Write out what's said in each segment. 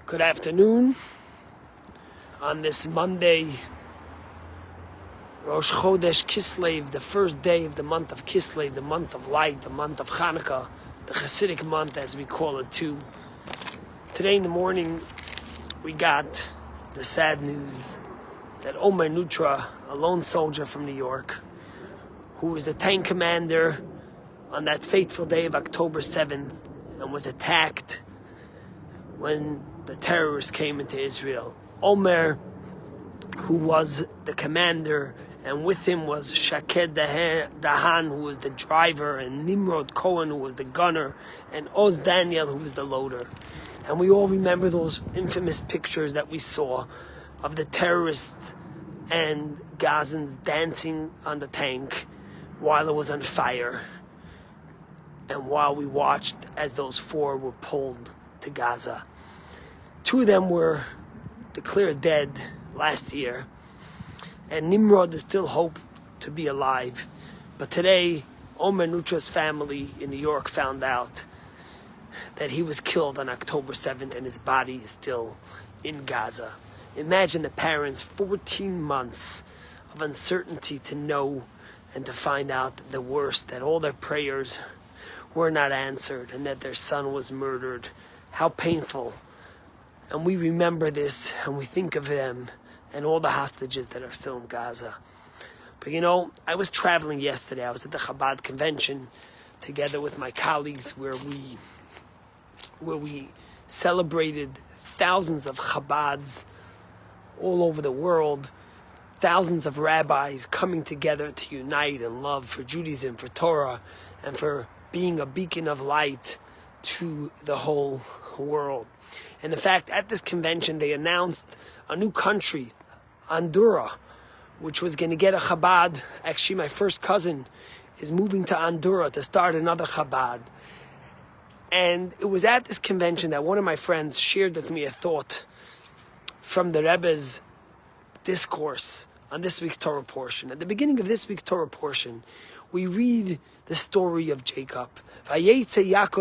Good afternoon. On this Monday, Rosh Chodesh Kislev, the first day of the month of Kislev, the month of light, the month of Hanukkah, the Hasidic month as we call it too. Today in the morning, we got the sad news that Omer Nutra, a lone soldier from New York, who was the tank commander on that fateful day of October 7th and was attacked when the terrorists came into Israel. Omer, who was the commander, and with him was Shaked Dahan, who was the driver, and Nimrod Cohen, who was the gunner, and Oz Daniel, who was the loader. And we all remember those infamous pictures that we saw of the terrorists and Gazans dancing on the tank while it was on fire, and while we watched as those four were pulled to Gaza. Two of them were declared dead last year, and Nimrod is still hoped to be alive. But today, Omer Nutra's family in New York found out that he was killed on October 7th and his body is still in Gaza. Imagine the parents, 14 months of uncertainty to know and to find out the worst, that all their prayers were not answered and that their son was murdered. How painful. And we remember this and we think of them and all the hostages that are still in Gaza. But you know, I was traveling yesterday. I was at the Chabad convention together with my colleagues where we celebrated thousands of Chabads all over the world, thousands of rabbis coming together to unite in love for Judaism, for Torah, and for being a beacon of light to the whole world. And in fact, at this convention, they announced a new country, Honduras, which was going to get a Chabad. Actually, my first cousin is moving to Honduras to start another Chabad. And it was at this convention that one of my friends shared with me a thought from the Rebbe's discourse on this week's Torah portion. At the beginning of this week's Torah portion, we read the story of Jacob. Jacob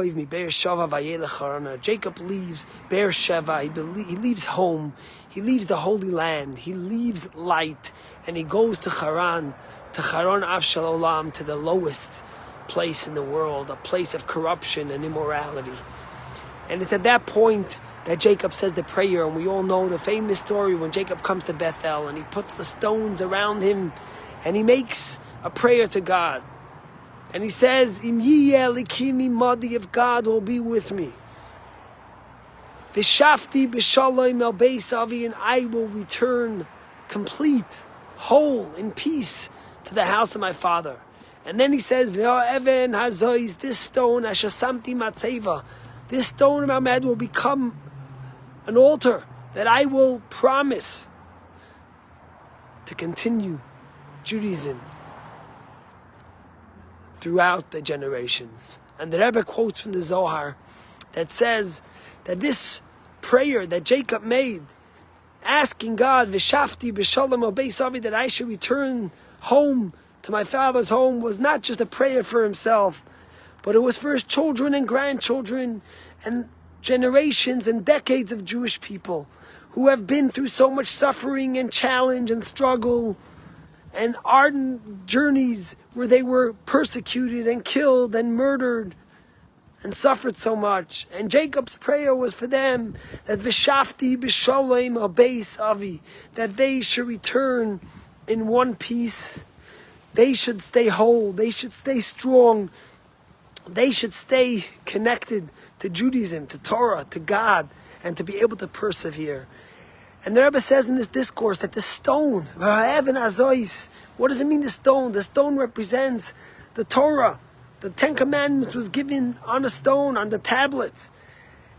leaves Beersheba, he leaves home, he leaves the Holy Land, he leaves light, and he goes to Haran Avshalolam, to the lowest place in the world, a place of corruption and immorality. And it's at that point that Jacob says the prayer, and we all know the famous story when Jacob comes to Bethel and he puts the stones around him and he makes a prayer to God. And he says, Im yiyeh likimi madi, if God will be with me. V'shafti b'shalom el beis avi, and I will return complete, whole, in peace to the house of my father. And then he says, V'ha'even hazois, this stone, ashasamti matzeva, this stone of Ahmed will become an altar that I will promise to continue Judaism throughout the generations. And the Rebbe quotes from the Zohar that says that this prayer that Jacob made, asking God, V'shafti b'shalom el beis avi, that I should return home to my father's home, was not just a prayer for himself, but it was for his children and grandchildren and generations and decades of Jewish people who have been through so much suffering and challenge and struggle and ardent journeys where they were persecuted and killed and murdered and suffered so much. And Jacob's prayer was for them, that V'shafti b'shalom el beis avi, that they should return in one piece. They should stay whole. They should stay strong. They should stay connected to Judaism, to Torah, to God, and to be able to persevere. And the Rebbe says in this discourse that the stone, V'ha'even hazois, what does it mean, the stone? The stone represents the Torah. The Ten Commandments was given on a stone, on the tablets.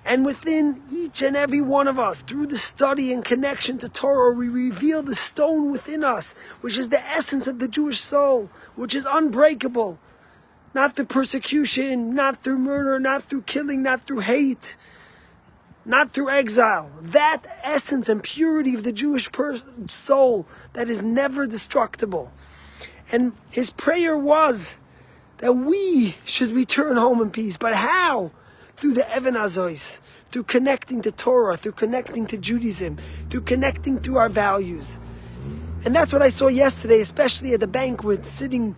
And within each and every one of us, through the study and connection to Torah, we reveal the stone within us, which is the essence of the Jewish soul, which is unbreakable. Not through persecution, not through murder, not through killing, not through hate, not through exile. That essence and purity of the Jewish soul that is never destructible. And his prayer was that we should return home in peace. But how? Through the Even Hazois, through connecting to Torah, through connecting to Judaism, through connecting to our values. And that's what I saw yesterday, especially at the banquet, sitting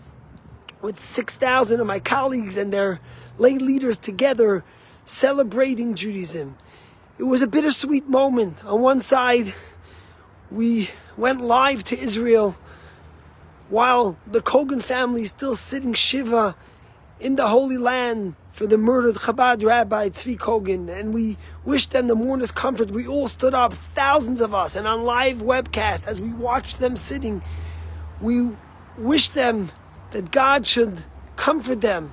with 6,000 of my colleagues and their lay leaders together, celebrating Judaism. It was a bittersweet moment. On one side, we went live to Israel while the Kogan family is still sitting Shiva in the Holy Land for the murdered Chabad Rabbi Tzvi Kogan, and we wished them the mourner's comfort. We all stood up, thousands of us, and on live webcast, as we watched them sitting, we wished them that God should comfort them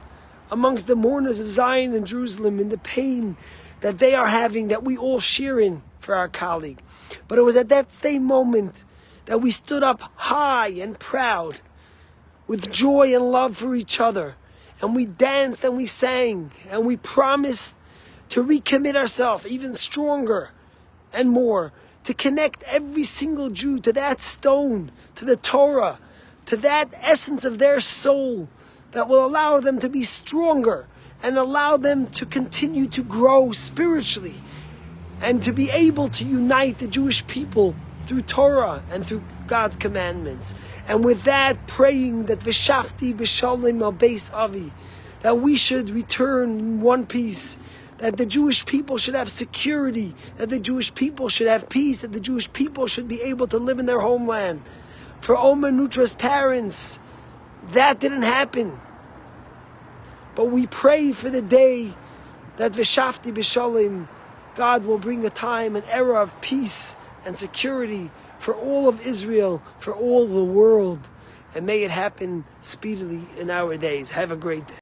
amongst the mourners of Zion and Jerusalem in the pain that they are having, that we all share in for our colleague. But it was at that same moment that we stood up high and proud with joy and love for each other. And we danced and we sang and we promised to recommit ourselves even stronger and more, to connect every single Jew to that stone, to the Torah, to that essence of their soul that will allow them to be stronger and allow them to continue to grow spiritually and to be able to unite the Jewish people through Torah and through God's commandments. And with that, praying that V'shafti v'shalom al beis avi, that we should return in one piece, that the Jewish people should have security, that the Jewish people should have peace, that the Jewish people should be able to live in their homeland. For Omer Nutra's parents, that didn't happen. But we pray for the day that V'shafti v'shalom, God will bring a time, an era of peace and security for all of Israel, for all the world. And may it happen speedily in our days. Have a great day.